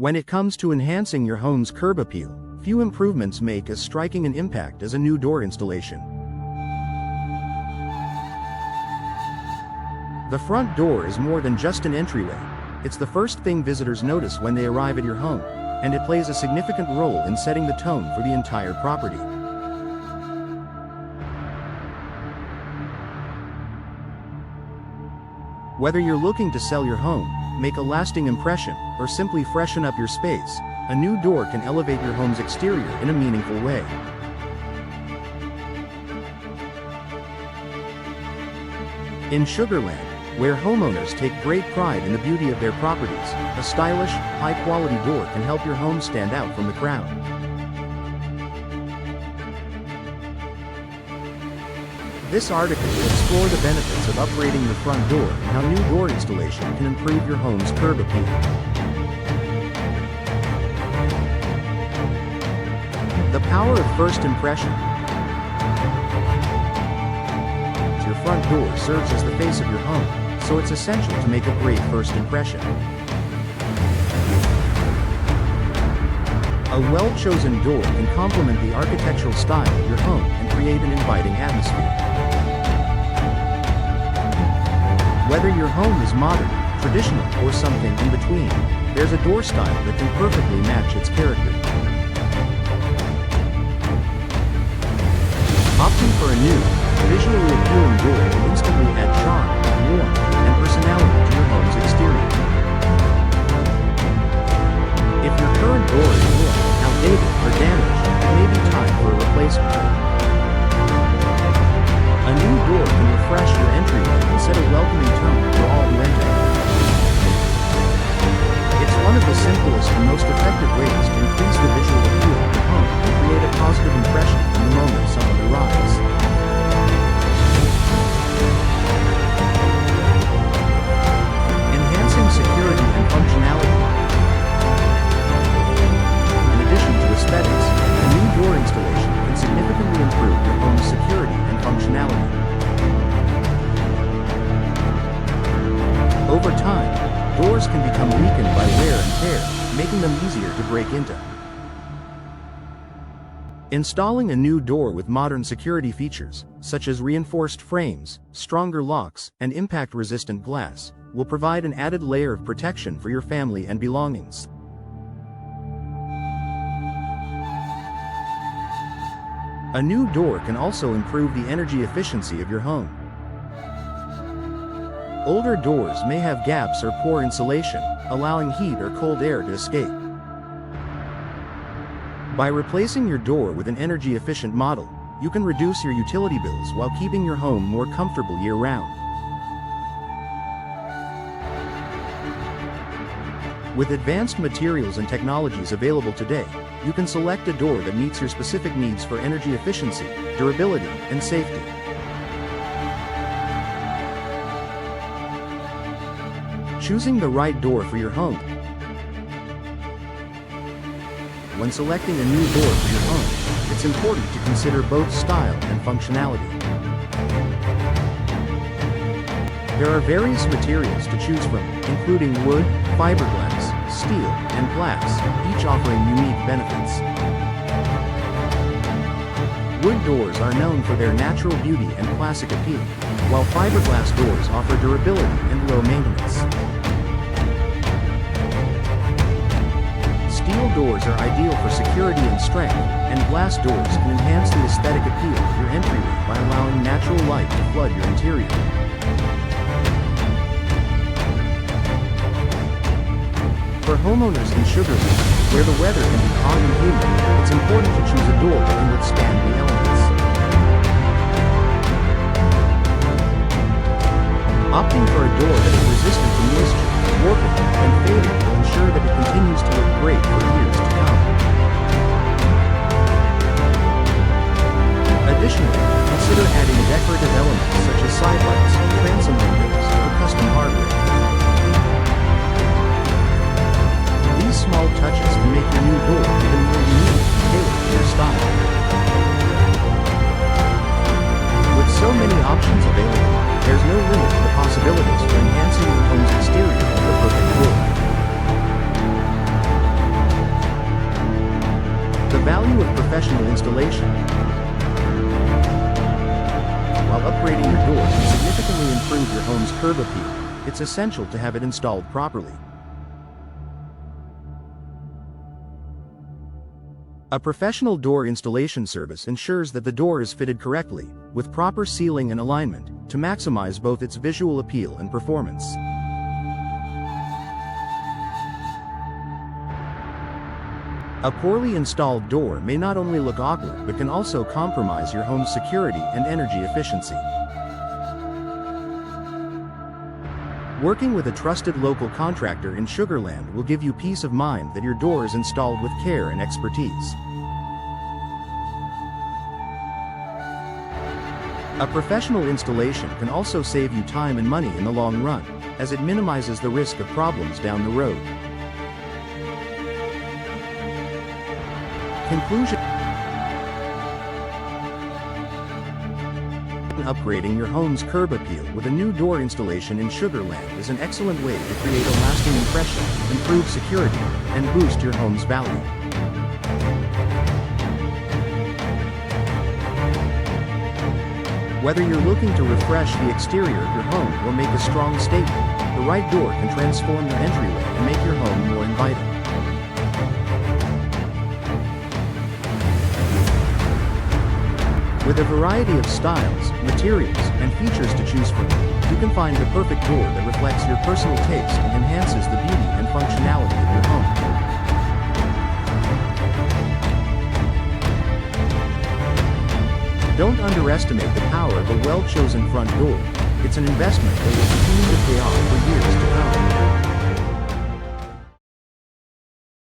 When it comes to enhancing your home's curb appeal, few improvements make as striking an impact as a new door installation. The front door is more than just an entryway. It's the first thing visitors notice when they arrive at your home, and it plays a significant role in setting the tone for the entire property. Whether you're looking to sell your home, make a lasting impression, or simply freshen up your space, a new door can elevate your home's exterior in a meaningful way. In Sugarland, where homeowners take great pride in the beauty of their properties, a stylish, high-quality door can help your home stand out from the crowd. This article will explore the benefits of upgrading the front door and how new door installation can improve your home's curb appeal. The power of first impression. Your front door serves as the face of your home, so it's essential to make a great first impression. A well-chosen door can complement the architectural style of your home and create an inviting atmosphere. Whether your home is modern, traditional, or something in between, there's a door style that can perfectly match its character. Opting for a new, visually appealing door will instantly add charm, warmth, and personality to your home's exterior. If your current door is worn, outdated, or damaged, it may be time for a replacement. A new door can refresh your entryway and set a welcoming tone for all who enter. It's one of the simplest and most effective ways to increase the visual appeal of your home and create a positive impression from the moment someone arrives. Enhancing security and functionality. In addition to aesthetics, a new door installation can significantly improve your home's security and functionality. Over time, doors can become weakened by wear and tear, making them easier to break into. Installing a new door with modern security features, such as reinforced frames, stronger locks, and impact-resistant glass, will provide an added layer of protection for your family and belongings. A new door can also improve the energy efficiency of your home. Older doors may have gaps or poor insulation, allowing heat or cold air to escape. By replacing your door with an energy-efficient model, you can reduce your utility bills while keeping your home more comfortable year-round. With advanced materials and technologies available today, you can select a door that meets your specific needs for energy efficiency, durability, and safety. Choosing the right door for your home. When selecting a new door for your home, it's important to consider both style and functionality. There are various materials to choose from, including wood, fiberglass, steel, and glass, each offering unique benefits. Wood doors are known for their natural beauty and classic appeal, while fiberglass doors offer durability and low maintenance. Steel doors are ideal for security and strength, and glass doors can enhance the aesthetic appeal of your entryway by allowing natural light to flood your interior. For homeowners in Sugarland, where the weather can be hot and humid, it's important to choose a door that can withstand the elements. Opting for a door that is resistant to moisture, warping, and fading will ensure that it continues to look great for years to come. Additionally, consider adding decorative elements such as sidelights, transom windows, or custom hardware. These small touches can make your new door even more unique and tailored to your style. With so many options available, there's no limit to the possibilities for enhancing your home's exterior with the perfect door. value of professional installation. While upgrading your door can significantly improve your home's curb appeal, it's essential to have it installed properly. A professional door installation service ensures that the door is fitted correctly, with proper sealing and alignment, to maximize both its visual appeal and performance. A poorly installed door may not only look awkward but can also compromise your home's security and energy efficiency. Working with a trusted local contractor in Sugar Land will give you peace of mind that your door is installed with care and expertise. A professional installation can also save you time and money in the long run, as it minimizes the risk of problems down the road. Conclusion: upgrading your home's curb appeal with a new door installation in Sugar Land is an excellent way to create a lasting impression, improve security, and boost your home's value. Whether you're looking to refresh the exterior of your home or make a strong statement, the right door can transform your entryway and make your home more inviting. With a variety of styles, materials, and features to choose from, you can find the perfect door that reflects your personal taste and enhances the beauty and functionality of your home. Don't underestimate the power of a well-chosen front door. It's an investment that will continue to pay off for years to come.